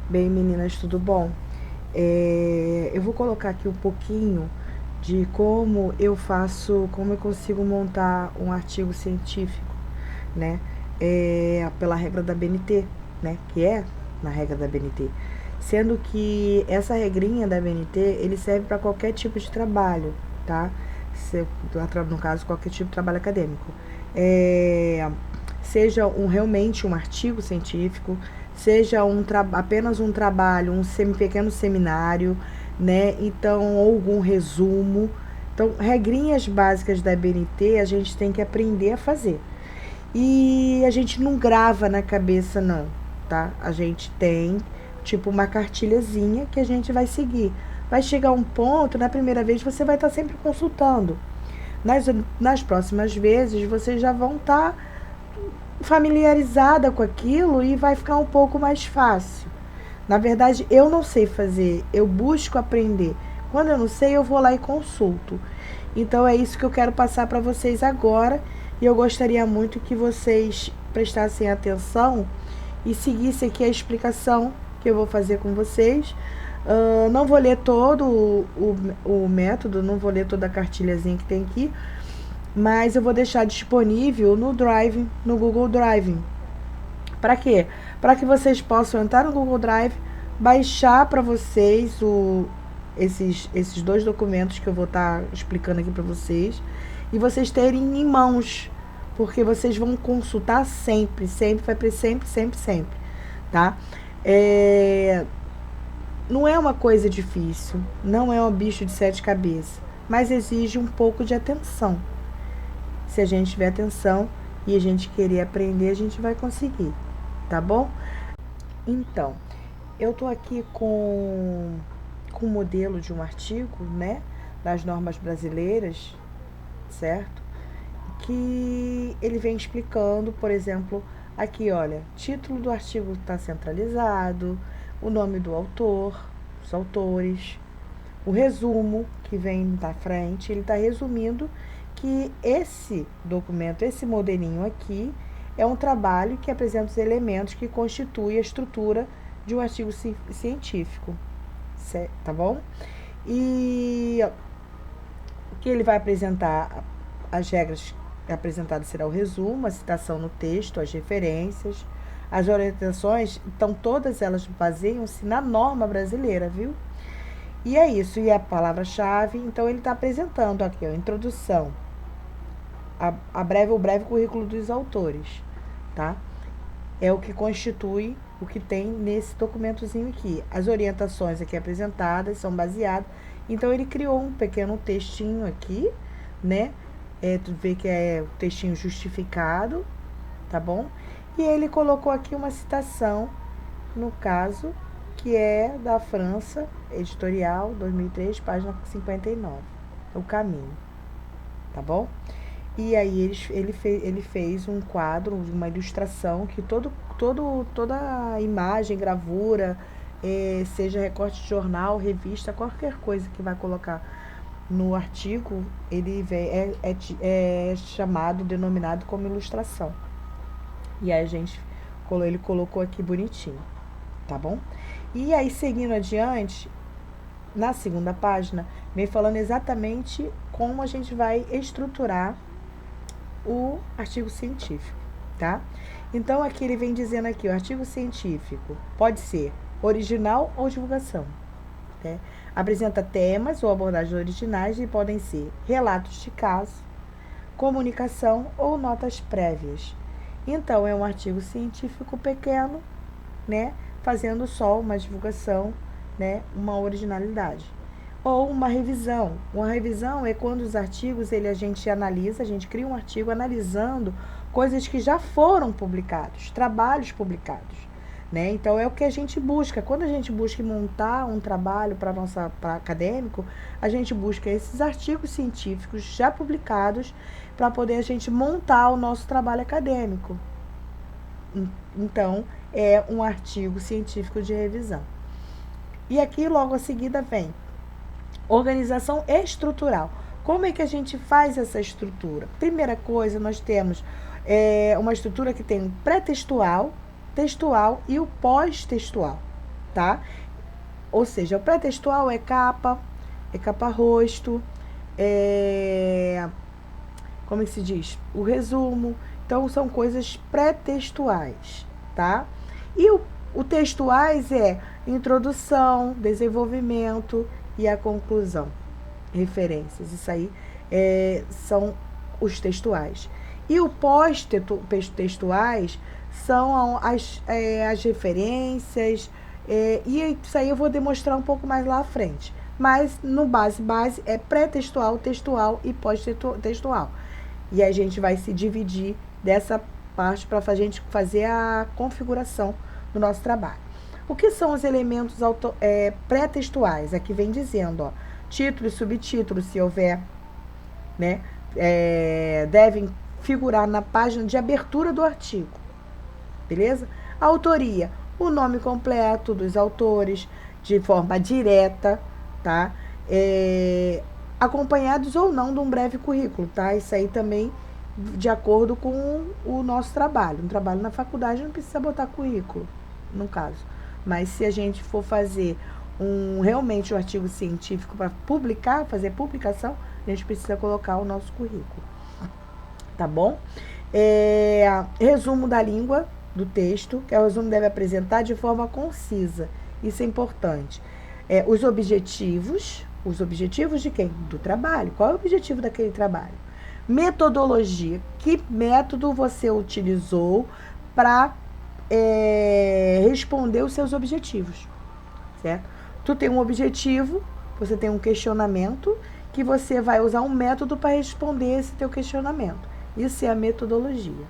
Bem, meninas, tudo bom? Eu vou colocar aqui um pouquinho de como eu faço, como eu consigo montar um artigo científico, né? Pela regra da BNT, né? Que é na regra da BNT. Sendo que essa regrinha da BNT, ele serve para qualquer tipo de trabalho, tá? No caso, qualquer tipo de trabalho acadêmico. Seja realmente um artigo científico, seja apenas um trabalho, pequeno seminário, né? Então, ou algum resumo. Então, regrinhas básicas da BNT a gente tem que aprender a fazer. E a gente não grava na cabeça, não, tá? A gente tem, tipo, uma cartilhazinha que a gente vai seguir. Vai chegar um ponto, na primeira vez, você vai estar sempre consultando. Nas próximas vezes, vocês já vão estar familiarizada com aquilo e vai ficar um pouco mais fácil. Na verdade, eu não sei fazer, eu busco aprender. Quando eu não sei, eu vou lá e consulto. Então é isso que eu quero passar para vocês agora e eu gostaria muito que vocês prestassem atenção e seguissem aqui a explicação que eu vou fazer com vocês. Não vou ler todo o método, não vou ler toda a cartilhazinha que tem aqui, mas eu vou deixar disponível no Drive, no Google Drive. Para quê? Para que vocês possam entrar no Google Drive, baixar para vocês esses dois documentos que eu vou estar explicando aqui para vocês e vocês terem em mãos, porque vocês vão consultar sempre, sempre, vai para sempre, sempre, sempre, tá? Não é uma coisa difícil, não é um bicho de sete cabeças, mas exige um pouco de atenção. Se a gente tiver atenção e a gente querer aprender, a gente vai conseguir, tá bom? Então, eu tô aqui com um modelo de um artigo, né, das normas brasileiras, certo? Que ele vem explicando, por exemplo, aqui, olha, título do artigo está centralizado, o nome do autor, os autores, o resumo que vem da frente, ele está resumindo que esse documento, esse modelinho aqui, é um trabalho que apresenta os elementos que constituem a estrutura de um artigo científico, tá bom? E o que ele vai apresentar, as regras apresentadas será o resumo, a citação no texto, as referências, as orientações, então todas elas baseiam-se na norma brasileira, viu? E é isso, e a palavra-chave, então ele está apresentando aqui, a introdução, o breve currículo dos autores, tá? É o que constitui o que tem nesse documentozinho aqui. As orientações aqui apresentadas são baseadas, então ele criou um pequeno textinho aqui, né? Tu vê que é o textinho justificado, tá bom? E ele colocou aqui uma citação, no caso, que é da França, editorial, 2003, página 59, o caminho, tá bom? E aí ele fez um quadro, uma ilustração, que toda a imagem, gravura, seja recorte de jornal, revista, qualquer coisa que vai colocar no artigo, ele é chamado, denominado como ilustração. E aí ele colocou aqui bonitinho, tá bom? E aí, seguindo adiante, na segunda página, vem falando exatamente como a gente vai estruturar o artigo científico, tá? Então, aqui ele vem dizendo aqui, o artigo científico pode ser original ou divulgação, né? Apresenta temas ou abordagens originais e podem ser relatos de caso, comunicação ou notas prévias. Então, é um artigo científico pequeno, né? Fazendo só uma divulgação, né? Uma originalidade. Ou uma revisão. Uma revisão é quando os artigos a gente analisa, a gente cria um artigo analisando coisas que já foram publicados, trabalhos publicados, né? Então é o que a gente busca. Quando a gente busca montar um trabalho para acadêmico, a gente busca esses artigos científicos já publicados para poder a gente montar o nosso trabalho acadêmico. Então, é um artigo científico de revisão. E aqui logo a seguida vem organização estrutural. Como é que a gente faz essa estrutura? Primeira coisa, nós temos uma estrutura que tem o pré-textual, textual e o pós-textual, tá? Ou seja, o pré-textual é capa rosto, como é que se diz? O resumo. Então, são coisas pré-textuais, tá? E o textuais é introdução, desenvolvimento e a conclusão. Referências. Isso aí são os textuais. E o pós-textuais são as referências, e isso aí eu vou demonstrar um pouco mais lá à frente. Mas no base é pré-textual, textual e pós-textual. E a gente vai se dividir dessa parte para a gente fazer a configuração do nosso trabalho. O que são os elementos pré-textuais? Aqui vem dizendo, ó, título e subtítulo, se houver, né, devem figurar na página de abertura do artigo, beleza? A autoria, o nome completo dos autores, de forma direta, tá? Acompanhados ou não de um breve currículo, tá? Isso aí também de acordo com o nosso trabalho. Um trabalho na faculdade não precisa botar currículo, no caso. Mas se a gente for fazer realmente um artigo científico para publicar, fazer publicação, a gente precisa colocar o nosso currículo, tá bom? Resumo da língua do texto, que o resumo deve apresentar de forma concisa. Isso é importante. Os objetivos de quem? Do trabalho. Qual é o objetivo daquele trabalho? Metodologia. Que método você utilizou para responder os seus objetivos, certo? Tu tem um objetivo, você tem um questionamento, que você vai usar um método para responder esse teu questionamento. Isso é a metodologia.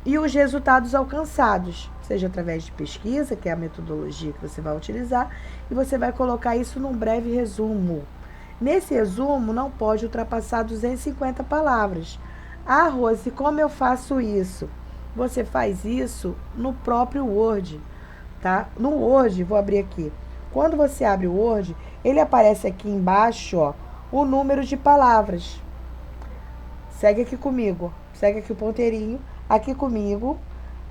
E os resultados alcançados, seja através de pesquisa, que é a metodologia que você vai utilizar, e você vai colocar isso num breve resumo. Nesse resumo, não pode ultrapassar 250 palavras. Ah, Rose, como eu faço isso? Você faz isso no próprio Word, tá? No Word, vou abrir aqui. Quando você abre o Word, ele aparece aqui embaixo, ó, o número de palavras. Segue aqui comigo, segue aqui o ponteirinho. Aqui comigo,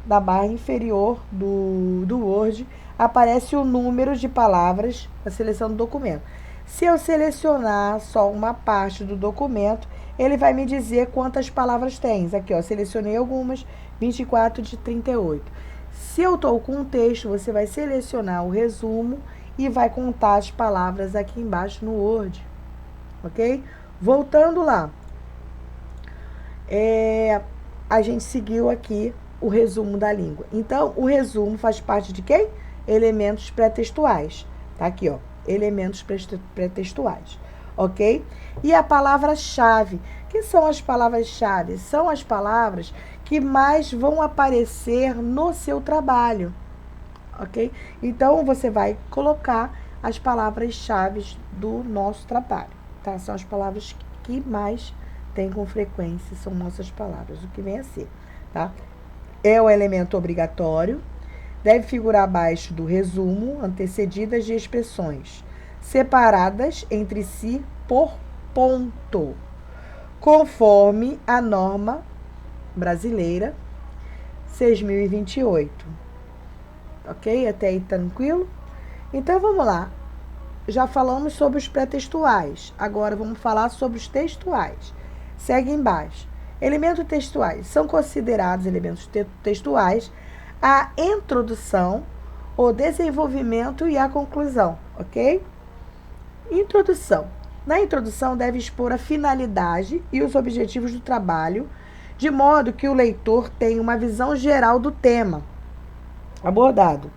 na barra inferior do Word, aparece o número de palavras da seleção do documento. Se eu selecionar só uma parte do documento, ele vai me dizer quantas palavras tem. Aqui, ó, selecionei algumas, 24 de 38. Se eu estou com um texto, você vai selecionar o resumo e vai contar as palavras aqui embaixo no Word, ok? Voltando lá. A gente seguiu aqui o resumo da língua. Então, o resumo faz parte de quem? Elementos pré-textuais. Tá aqui, ó. Elementos pré-textuais. Ok? E a palavra-chave. Que são as palavras-chave? São as palavras que mais vão aparecer no seu trabalho. Ok? Então, você vai colocar as palavras-chave do nosso trabalho. Tá? São as palavras que mais tem com frequência, são nossas palavras, o que vem a ser, tá? É o elemento obrigatório, deve figurar abaixo do resumo, antecedidas de expressões separadas entre si por ponto, conforme a norma brasileira 6.028. Ok? Até aí tranquilo? Então, vamos lá. Já falamos sobre os pré-textuais, agora vamos falar sobre os textuais. Segue embaixo. Elementos textuais. São considerados elementos textuais a introdução, o desenvolvimento e a conclusão, ok? Introdução. Na introdução, deve expor a finalidade e os objetivos do trabalho, de modo que o leitor tenha uma visão geral do tema abordado.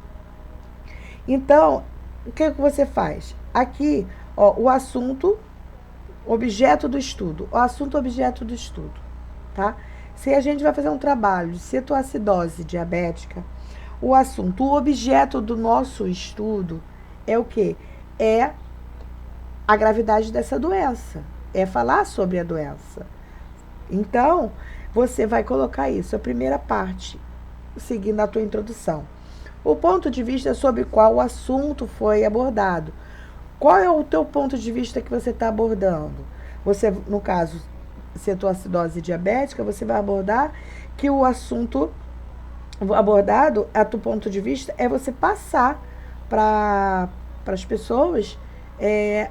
Então, o que você faz? Aqui, ó, o assunto... objeto do estudo, o assunto objeto do estudo, tá? Se a gente vai fazer um trabalho de cetoacidose diabética, o assunto, o objeto do nosso estudo é o quê? É a gravidade dessa doença, é falar sobre a doença. Então, você vai colocar isso, a primeira parte, seguindo a tua introdução. O ponto de vista sobre qual o assunto foi abordado. Qual é o teu ponto de vista que você está abordando? Você, no caso, cetoacidose diabética, você vai abordar que o assunto abordado, a tu ponto de vista, é você passar para as pessoas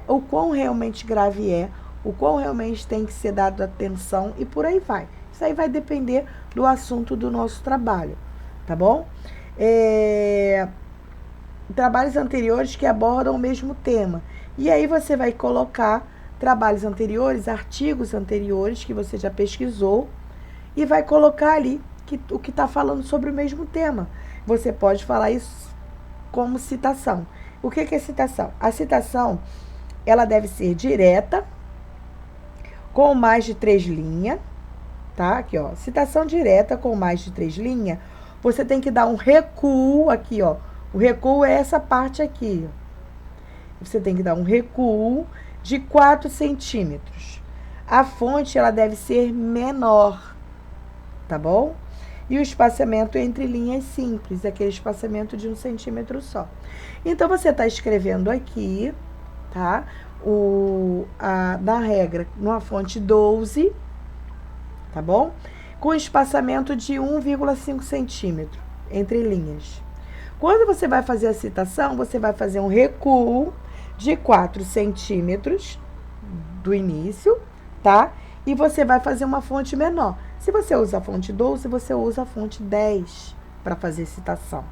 o quão realmente grave é, o quão realmente tem que ser dado atenção e por aí vai. Isso aí vai depender do assunto do nosso trabalho, tá bom? Trabalhos anteriores que abordam o mesmo tema. E aí você vai colocar trabalhos anteriores, artigos anteriores que você já pesquisou e vai colocar ali o que está falando sobre o mesmo tema. Você pode falar isso como citação. O que é citação? A citação, ela deve ser direta, com mais de 3 linhas, tá? Aqui, ó, citação direta com mais de 3 linhas, você tem que dar um recuo aqui, ó. O recuo é essa parte aqui, ó. Você tem que dar um recuo de 4 centímetros. A fonte, ela deve ser menor, tá bom? E o espaçamento entre linhas simples, aquele espaçamento de 1 centímetro só. Então, você está escrevendo aqui, tá? Na regra, numa fonte 12, tá bom? Com espaçamento de 1,5 centímetro entre linhas. Quando você vai fazer a citação, você vai fazer um recuo de 4 centímetros do início, tá? E você vai fazer uma fonte menor. Se você usa a fonte 12, você usa a fonte 10 para fazer citação,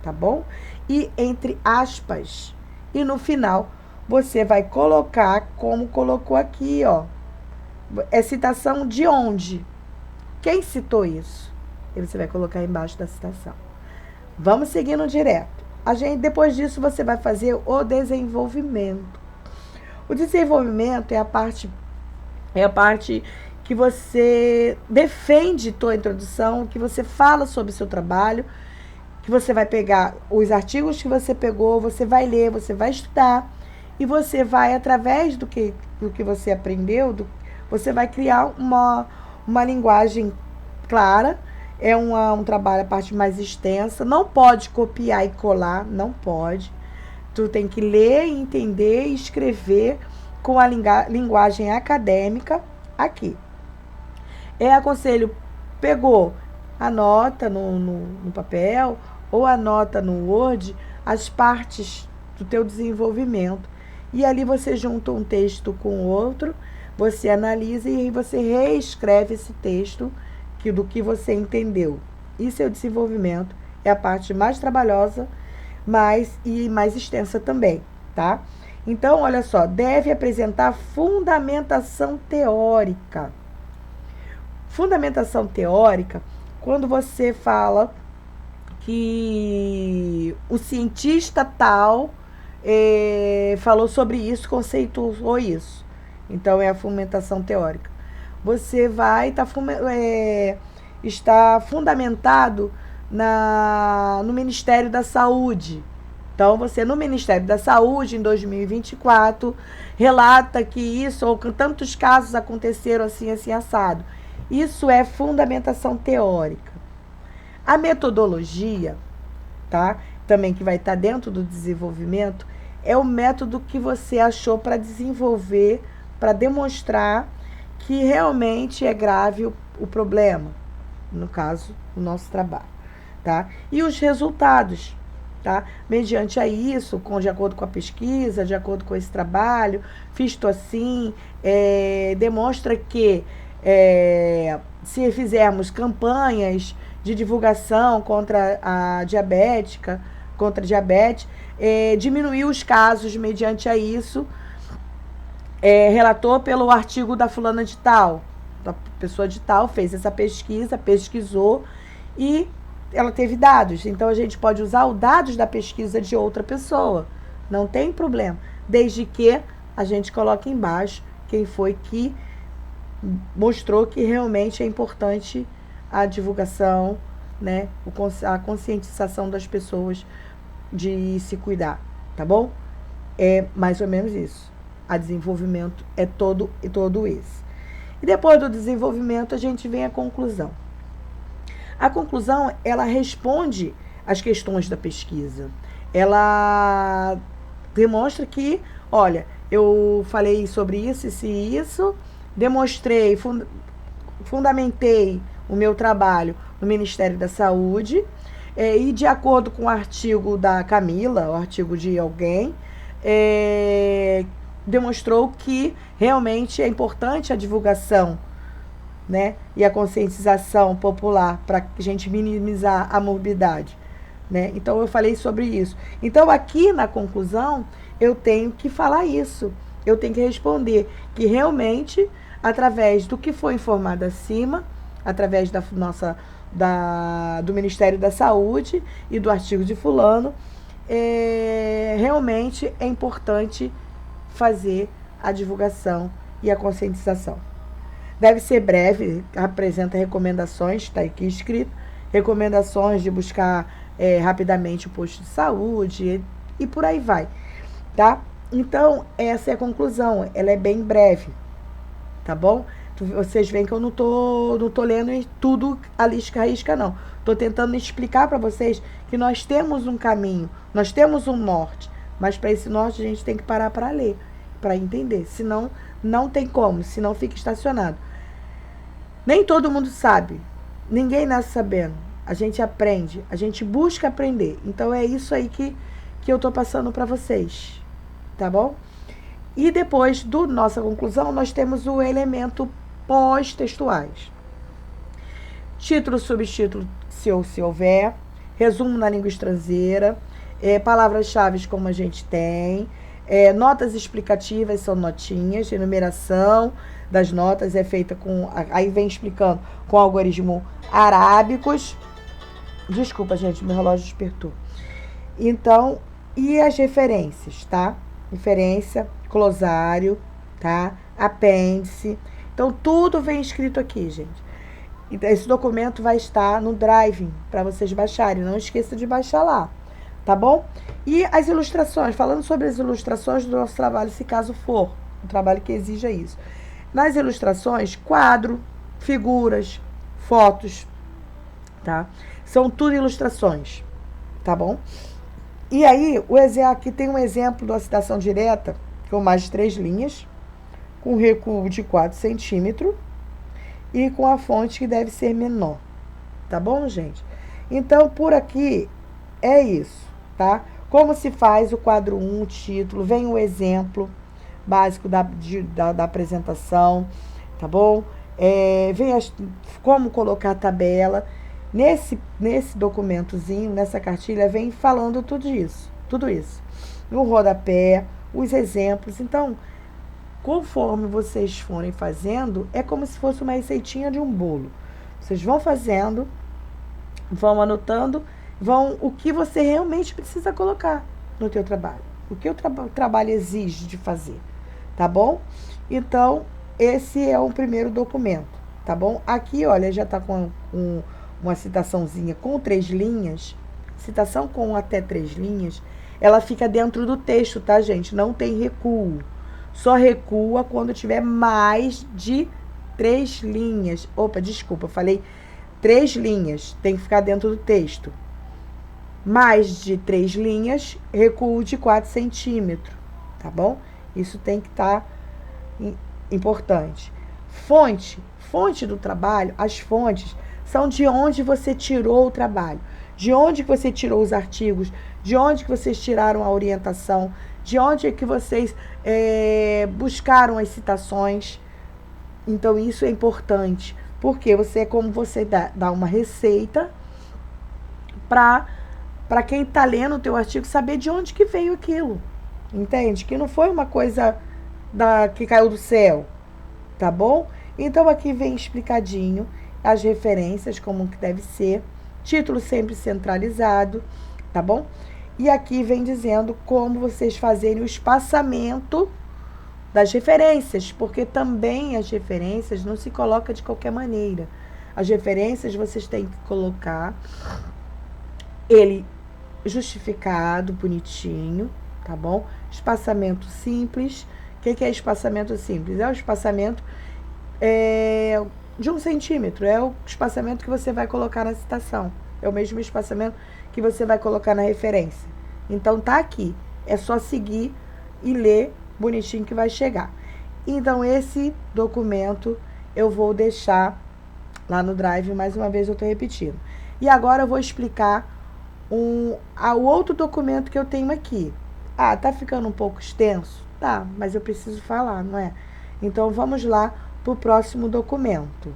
tá bom? E entre aspas. E no final, você vai colocar como colocou aqui, ó. É citação de onde? Quem citou isso? E você vai colocar embaixo da citação. Vamos seguindo direto. Depois disso, você vai fazer o desenvolvimento. O desenvolvimento é a parte que você defende tua introdução, que você fala sobre o seu trabalho, que você vai pegar os artigos que você pegou, você vai ler, você vai estudar, e você vai, através do que você aprendeu, você vai criar uma linguagem clara. É um trabalho, a parte mais extensa. Não pode copiar e colar, não pode. Tu tem que ler, entender e escrever com a linguagem acadêmica aqui. Aconselho, pegou, anota no papel ou anota no Word as partes do teu desenvolvimento. E ali você junta um texto com outro, você analisa e você reescreve esse texto do que você entendeu. E seu desenvolvimento é a parte mais trabalhosa, mais extensa também, tá? Então, olha só, deve apresentar fundamentação teórica. Fundamentação teórica, quando você fala que o cientista tal falou sobre isso, conceituou isso. Então, é a fundamentação teórica. Você vai estar fundamentado no Ministério da Saúde. Então, você no Ministério da Saúde, em 2024, relata que isso ou que tantos casos aconteceram assim, assim, assado. Isso é fundamentação teórica. A metodologia, tá? Também que vai estar dentro do desenvolvimento, é o método que você achou para desenvolver, para demonstrar que realmente é grave o problema, no caso, o nosso trabalho, tá? E os resultados, tá? Mediante a isso, de acordo com a pesquisa, de acordo com esse trabalho, visto assim, demonstra que se fizermos campanhas de divulgação contra a diabetes, diminuiu os casos mediante a isso, relatou pelo artigo da fulana de tal, da pessoa de tal, fez essa pesquisa, pesquisou e ela teve dados. Então, a gente pode usar os dados da pesquisa de outra pessoa, não tem problema, desde que a gente coloque embaixo quem foi que mostrou que realmente é importante a divulgação, né, a conscientização das pessoas de se cuidar, tá bom? É mais ou menos isso. A desenvolvimento é todo esse. E depois do desenvolvimento, a gente vem à conclusão. A conclusão, ela responde às questões da pesquisa. Ela demonstra que, olha, eu falei sobre isso, demonstrei, fundamentei o meu trabalho no Ministério da Saúde, e de acordo com o artigo da Camila, o artigo de alguém, demonstrou que realmente é importante a divulgação, né, e a conscientização popular para a gente minimizar a morbidade, né? Então eu falei sobre isso. Então aqui na conclusão eu tenho que falar isso, eu tenho que responder que realmente, através do que foi informado acima, através do Ministério da Saúde e do artigo de fulano, realmente é importante fazer a divulgação e a conscientização. Deve ser breve, apresenta recomendações, está aqui escrito, recomendações de buscar rapidamente o posto de saúde e por aí vai, tá? Então, essa é a conclusão, ela é bem breve, tá bom? Vocês veem que eu não tô lendo tudo a risca, não. Tô tentando explicar para vocês que nós temos um caminho, nós temos um norte, mas para esse norte a gente tem que parar para ler, para entender, senão não tem como, senão fica estacionado. Nem todo mundo sabe, ninguém nasce sabendo, a gente aprende, a gente busca aprender, então é isso aí que eu tô passando para vocês, tá bom? E depois da nossa conclusão, nós temos o elemento pós-textuais. Título, subtítulo, se houver, resumo na língua estrangeira, palavras-chave como a gente tem, notas explicativas são notinhas, enumeração das notas é feita com, aí vem explicando, com algoritmo arábicos. Desculpa, gente, meu relógio despertou. Então, e as referências, tá? Referência, glosário, tá? Apêndice. Então, tudo vem escrito aqui, gente. Esse documento vai estar no Drive para vocês baixarem. Não esqueça de baixar lá, tá bom? E as ilustrações, falando sobre as ilustrações do nosso trabalho, se caso for um trabalho que exija isso. Nas ilustrações, quadro, figuras, fotos, tá? São tudo ilustrações, tá bom? E aí, aqui tem um exemplo de uma citação direta com mais de 3 linhas, com recuo de 4 centímetros e com a fonte que deve ser menor. Tá bom, gente? Então, por aqui é isso, tá? Como se faz o quadro 1, o título, vem o exemplo básico da apresentação, tá bom? Vem como colocar a tabela. Nesse documentozinho, nessa cartilha, vem falando tudo isso. No rodapé, os exemplos. Então, conforme vocês forem fazendo, é como se fosse uma receitinha de um bolo. Vocês vão fazendo, vão anotando, o que você realmente precisa colocar no teu trabalho. O que o trabalho exige de fazer, tá bom? Então, esse é o primeiro documento, tá bom? Aqui, olha, já tá com uma citaçãozinha com 3 linhas, citação com até 3 linhas, ela fica dentro do texto, tá, gente? Não tem recuo. Só recua quando tiver mais de 3 linhas. Opa, desculpa, falei 3 linhas, tem que ficar dentro do texto. Mais de 3 linhas, recuo de 4 centímetros, tá bom? Isso tem que estar importante. Fonte do trabalho, as fontes são de onde você tirou o trabalho, de onde que você tirou os artigos, de onde que vocês tiraram a orientação, de onde é que vocês buscaram as citações. Então, isso é importante, porque como você dá uma receita para quem está lendo o teu artigo saber de onde que veio aquilo, entende? Que não foi uma coisa que caiu do céu, tá bom? Então, aqui vem explicadinho as referências, como que deve ser, título sempre centralizado, tá bom? E aqui vem dizendo como vocês fazerem o espaçamento das referências, porque também as referências não se coloca de qualquer maneira. As referências vocês têm que colocar ele justificado, bonitinho, tá bom? Espaçamento simples. O que é espaçamento simples? É o espaçamento de 1 centímetro, é o espaçamento que você vai colocar na citação, é o mesmo espaçamento que você vai colocar na referência. Então, tá aqui, é só seguir e ler bonitinho que vai chegar. Então, esse documento eu vou deixar lá no Drive, mais uma vez eu tô repetindo. E agora eu vou explicar o outro documento que eu tenho aqui. Ah, tá ficando um pouco extenso? Tá, mas eu preciso falar, não é? Então, vamos lá para o próximo documento.